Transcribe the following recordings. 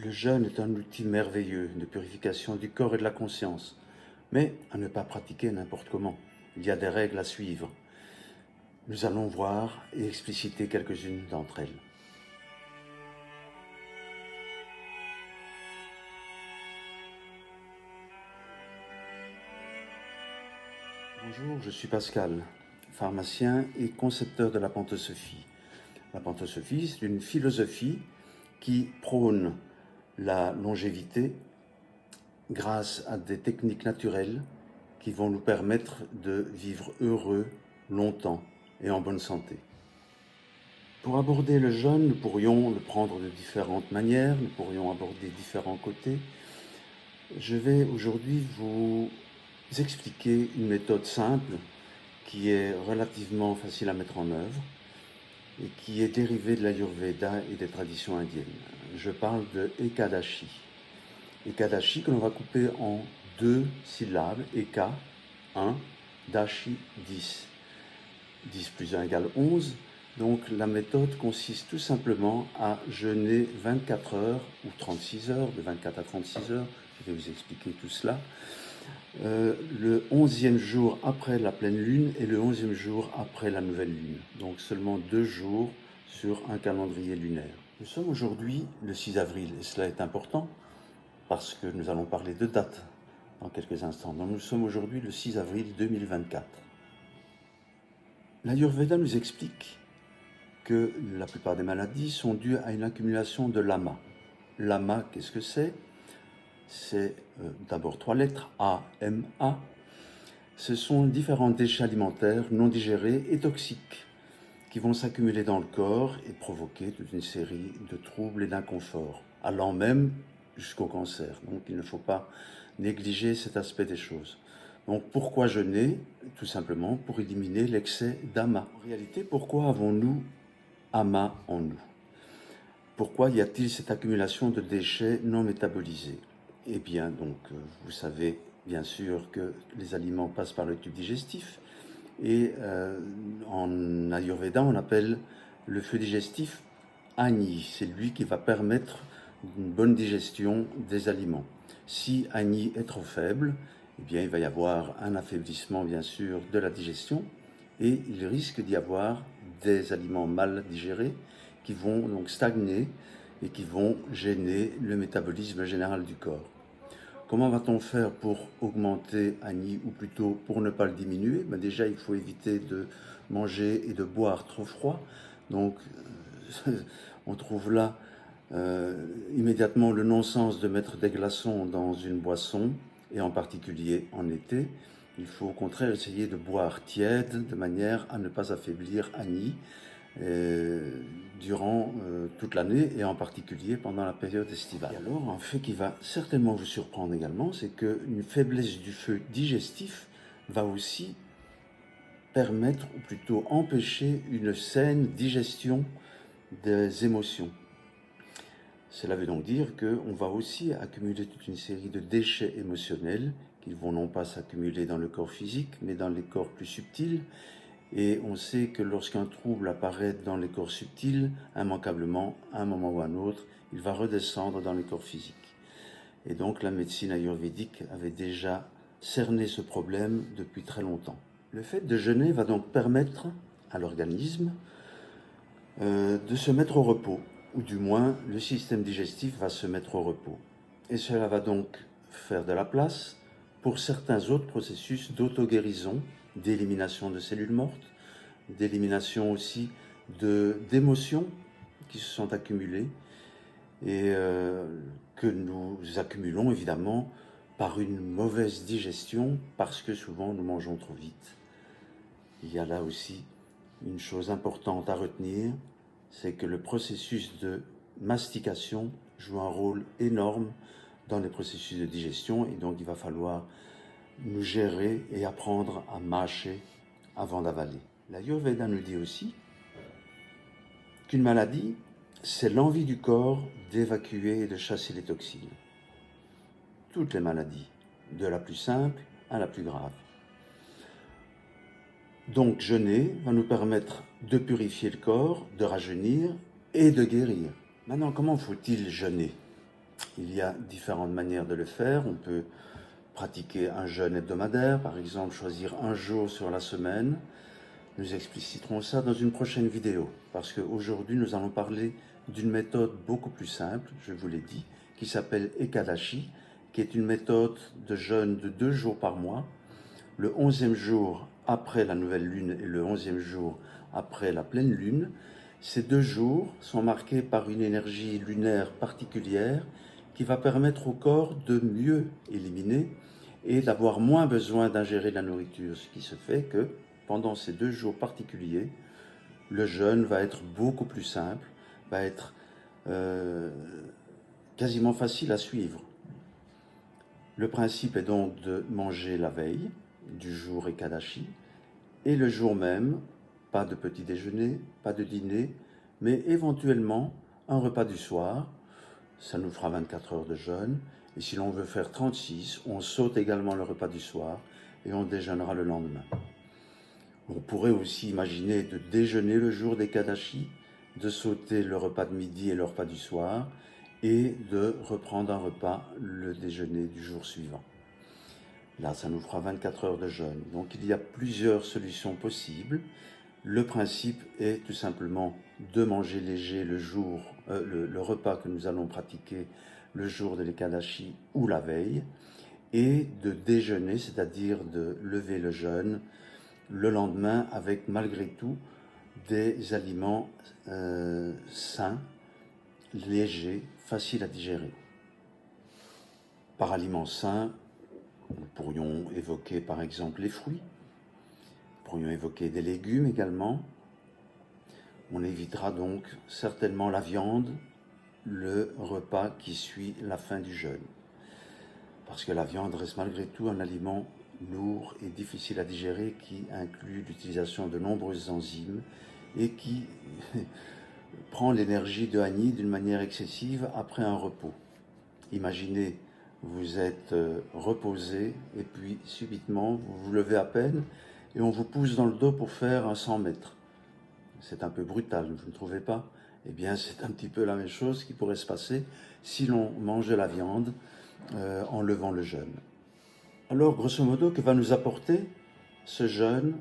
Le jeûne est un outil merveilleux de purification du corps et de la conscience, mais à ne pas pratiquer n'importe comment. Il y a des règles à suivre. Nous allons voir et expliciter quelques-unes d'entre elles. Bonjour, je suis Pascal, pharmacien et concepteur de la Pantosophie. La Pantosophie, c'est une philosophie qui prône la longévité grâce à des techniques naturelles qui vont nous permettre de vivre heureux longtemps et en bonne santé. Pour aborder le jeûne, nous pourrions le prendre de différentes manières, nous pourrions aborder différents côtés. Je vais aujourd'hui vous expliquer une méthode simple qui est relativement facile à mettre en œuvre et qui est dérivée de l'Ayurveda et des traditions indiennes. Je parle de Ekadashi. Ekadashi que l'on va couper en 2 syllabes, Eka, 1, Dashi, 10. 10 plus 1 égale 11. Donc la méthode consiste tout simplement à jeûner 24 heures ou 36 heures, de 24 à 36 heures, je vais vous expliquer tout cela, le 11e jour après la pleine lune et le 11e jour après la nouvelle lune. Donc seulement 2 jours sur un calendrier lunaire. Nous sommes aujourd'hui le 6 avril et cela est important parce que nous allons parler de date dans quelques instants. Donc nous sommes aujourd'hui le 6 avril 2024. L'Ayurveda nous explique que la plupart des maladies sont dues à une accumulation de lama. Lama, qu'est-ce que c'est? C'est d'abord 3 lettres, A, M, A. Ce sont différents déchets alimentaires non digérés et toxiques qui vont s'accumuler dans le corps et provoquer toute une série de troubles et d'inconforts, allant même jusqu'au cancer. Donc il ne faut pas négliger cet aspect des choses. Donc pourquoi jeûner? Tout simplement pour éliminer l'excès d'ama. En réalité, pourquoi avons-nous ama en nous? Pourquoi y a-t-il cette accumulation de déchets non métabolisés? Eh bien, donc, vous savez bien sûr que les aliments passent par le tube digestif et en Ayurveda, on appelle le feu digestif Agni. C'est lui qui va permettre une bonne digestion des aliments. Si Agni est trop faible, eh bien, il va y avoir un affaiblissement, bien sûr, de la digestion et il risque d'y avoir des aliments mal digérés qui vont donc stagner et qui vont gêner le métabolisme général du corps. Comment va-t-on faire pour augmenter Agni, ou plutôt pour ne pas le diminuer? Déjà, il faut éviter de manger et de boire trop froid. Donc, on trouve là immédiatement le non-sens de mettre des glaçons dans une boisson, et en particulier en été. Il faut au contraire essayer de boire tiède, de manière à ne pas affaiblir Agni durant toute l'année et en particulier pendant la période estivale. Et alors, un fait qui va certainement vous surprendre également, c'est qu'une faiblesse du feu digestif va aussi permettre, ou plutôt empêcher, une saine digestion des émotions. Cela veut donc dire qu'on va aussi accumuler toute une série de déchets émotionnels qui vont non pas s'accumuler dans le corps physique, mais dans les corps plus subtils. Et on sait que lorsqu'un trouble apparaît dans les corps subtils, immanquablement, à un moment ou à un autre, il va redescendre dans les corps physiques. Et donc la médecine ayurvédique avait déjà cerné ce problème depuis très longtemps. Le fait de jeûner va donc permettre à l'organisme de se mettre au repos, ou du moins le système digestif va se mettre au repos. Et cela va donc faire de la place pour certains autres processus d'auto-guérison, d'élimination de cellules mortes, d'élimination aussi d'émotions qui se sont accumulées et que nous accumulons évidemment par une mauvaise digestion parce que souvent nous mangeons trop vite. Il y a là aussi une chose importante à retenir, c'est que le processus de mastication joue un rôle énorme dans les processus de digestion et donc il va falloir nous gérer et apprendre à mâcher avant d'avaler. L'Ayurveda nous dit aussi qu'une maladie, c'est l'envie du corps d'évacuer et de chasser les toxines. Toutes les maladies, de la plus simple à la plus grave. Donc jeûner va nous permettre de purifier le corps, de rajeunir et de guérir. Maintenant, comment faut-il jeûner? Il y a différentes manières de le faire. On peut pratiquer un jeûne hebdomadaire, par exemple choisir un jour sur la semaine. Nous expliciterons ça dans une prochaine vidéo, parce qu'aujourd'hui nous allons parler d'une méthode beaucoup plus simple, je vous l'ai dit, qui s'appelle Ekadashi, qui est une méthode de jeûne de 2 jours par mois, le 11e jour après la nouvelle lune et le 11e jour après la pleine lune. Ces 2 jours sont marqués par une énergie lunaire particulière qui va permettre au corps de mieux éliminer et d'avoir moins besoin d'ingérer la nourriture, ce qui se fait que pendant ces 2 jours particuliers, le jeûne va être beaucoup plus simple, va être quasiment facile à suivre. Le principe est donc de manger la veille du jour Ekadashi et le jour même, pas de petit déjeuner, pas de dîner, mais éventuellement un repas du soir. Ça nous fera 24 heures de jeûne. Et si l'on veut faire 36, on saute également le repas du soir et on déjeunera le lendemain. On pourrait aussi imaginer de déjeuner le jour d'Ekadashi, de sauter le repas de midi et le repas du soir, et de reprendre un repas le déjeuner du jour suivant. Là, ça nous fera 24 heures de jeûne. Donc il y a plusieurs solutions possibles. Le principe est tout simplement de manger léger le jour, le repas que nous allons pratiquer le jour de l'Ekadashi ou la veille, et de déjeuner, c'est-à-dire de lever le jeûne le lendemain avec malgré tout des aliments sains, légers, faciles à digérer. Par aliments sains, nous pourrions évoquer par exemple les fruits, nous pourrions évoquer des légumes également. On évitera donc certainement la viande, le repas qui suit la fin du jeûne. Parce que la viande reste malgré tout un aliment lourd et difficile à digérer qui inclut l'utilisation de nombreuses enzymes et qui prend l'énergie de Hani d'une manière excessive après un repos. Imaginez, vous êtes reposé et puis subitement vous vous levez à peine et on vous pousse dans le dos pour faire un 100 mètres. C'est un peu brutal, vous ne trouvez pas? Eh bien, c'est un petit peu la même chose qui pourrait se passer si l'on mangeait la viande en levant le jeûne. Alors, grosso modo, que va nous apporter ce jeûne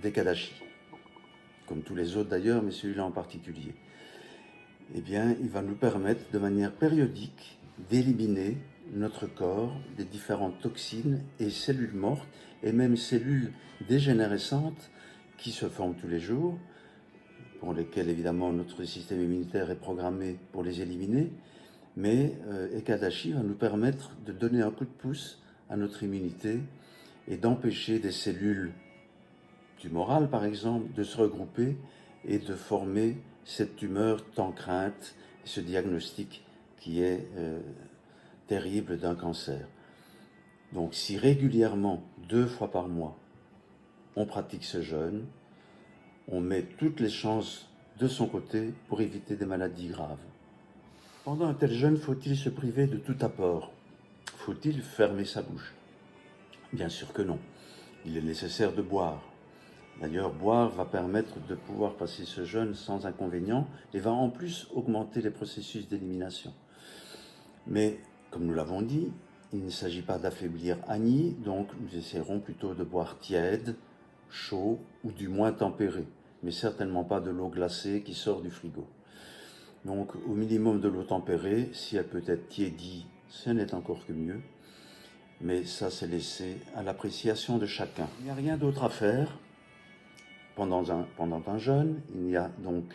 d'Ekadashi? Comme tous les autres d'ailleurs, mais celui-là en particulier. Eh bien, il va nous permettre de manière périodique d'éliminer notre corps des différentes toxines et cellules mortes et même cellules dégénérescentes qui se forment tous les jours, pour lesquelles évidemment notre système immunitaire est programmé pour les éliminer, mais Ekadashi va nous permettre de donner un coup de pouce à notre immunité et d'empêcher des cellules tumorales par exemple de se regrouper et de former cette tumeur tant crainte, ce diagnostic qui est terrible d'un cancer. Donc si régulièrement, 2 fois par mois, on pratique ce jeûne, on met toutes les chances de son côté pour éviter des maladies graves. Pendant un tel jeûne, faut-il se priver de tout apport? Faut-il fermer sa bouche? Bien sûr que non. Il est nécessaire de boire. D'ailleurs, boire va permettre de pouvoir passer ce jeûne sans inconvénient et va en plus augmenter les processus d'élimination. Mais, comme nous l'avons dit, il ne s'agit pas d'affaiblir Hani, donc nous essaierons plutôt de boire tiède, chaud ou du moins tempéré, mais certainement pas de l'eau glacée qui sort du frigo. Donc au minimum de l'eau tempérée, si elle peut être tiédie, ce n'est encore que mieux, mais ça c'est laissé à l'appréciation de chacun. Il n'y a rien d'autre à faire pendant un jeûne, il n'y a donc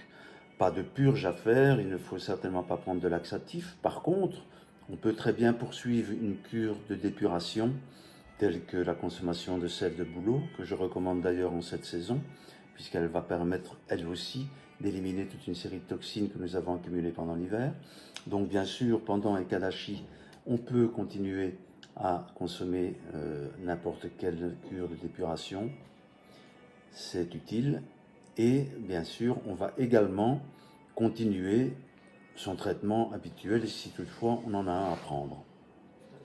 pas de purge à faire, il ne faut certainement pas prendre de laxatif. Par contre, on peut très bien poursuivre une cure de d'épuration, telle que la consommation de sel de bouleau, que je recommande d'ailleurs en cette saison, puisqu'elle va permettre, elle aussi, d'éliminer toute une série de toxines que nous avons accumulées pendant l'hiver. Donc bien sûr, pendant Ekadashi, on peut continuer à consommer n'importe quelle cure de d'épuration, c'est utile. Et bien sûr, on va également continuer son traitement habituel si toutefois on en a un à prendre.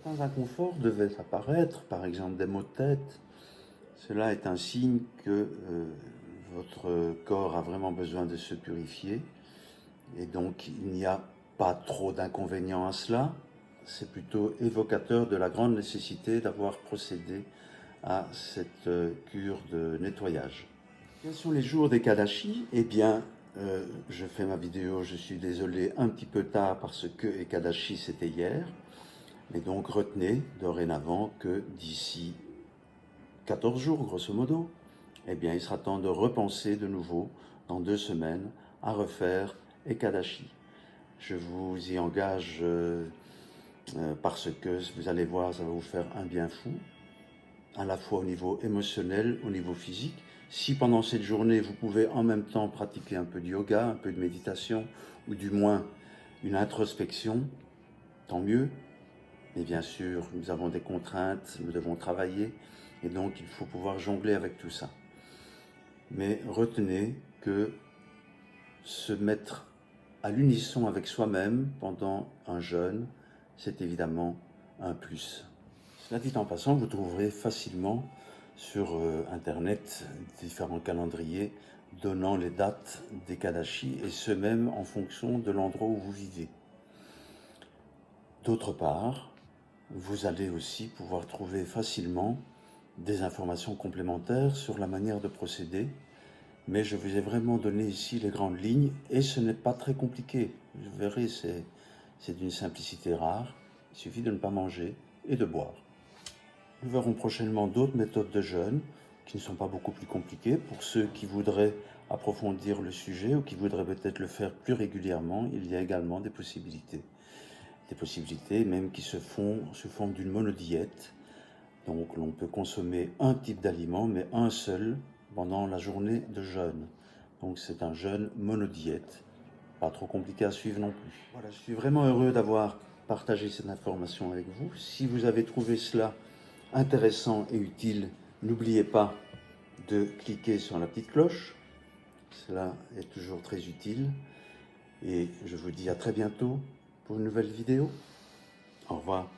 Certains inconforts devaient apparaître, par exemple des maux de tête. Cela est un signe que votre corps a vraiment besoin de se purifier. Et donc, il n'y a pas trop d'inconvénients à cela. C'est plutôt évocateur de la grande nécessité d'avoir procédé à cette cure de nettoyage. Quels sont les jours d'Ekadashi? Eh bien, je fais ma vidéo, je suis désolé, un petit peu tard parce que Ekadashi c'était hier. Mais donc retenez dorénavant que d'ici 14 jours, grosso modo, eh bien, il sera temps de repenser de nouveau, dans 2 semaines, à refaire Ekadashi. Je vous y engage parce que vous allez voir, ça va vous faire un bien fou, à la fois au niveau émotionnel, au niveau physique. Si pendant cette journée, vous pouvez en même temps pratiquer un peu de yoga, un peu de méditation, ou du moins une introspection, tant mieux. Mais bien sûr, nous avons des contraintes, nous devons travailler, et donc il faut pouvoir jongler avec tout ça. Mais retenez que se mettre à l'unisson avec soi-même pendant un jeûne, c'est évidemment un plus. Cela dit en passant, vous trouverez facilement sur Internet différents calendriers donnant les dates des Kadashi, et ce même en fonction de l'endroit où vous vivez. D'autre part, vous allez aussi pouvoir trouver facilement des informations complémentaires sur la manière de procéder, mais je vous ai vraiment donné ici les grandes lignes, et ce n'est pas très compliqué. Vous verrez, c'est d'une simplicité rare. Il suffit de ne pas manger et de boire. Nous verrons prochainement d'autres méthodes de jeûne qui ne sont pas beaucoup plus compliquées. Pour ceux qui voudraient approfondir le sujet ou qui voudraient peut-être le faire plus régulièrement, il y a également des possibilités. Des possibilités même qui se font sous forme d'une monodiète. Donc l'on peut consommer un type d'aliment, mais un seul, pendant la journée de jeûne. Donc c'est un jeûne monodiète, pas trop compliqué à suivre non plus. Voilà, je suis vraiment heureux d'avoir partagé cette information avec vous. Si vous avez trouvé cela intéressant et utile, n'oubliez pas de cliquer sur la petite cloche. Cela est toujours très utile. Et je vous dis à très bientôt pour une nouvelle vidéo. Au revoir.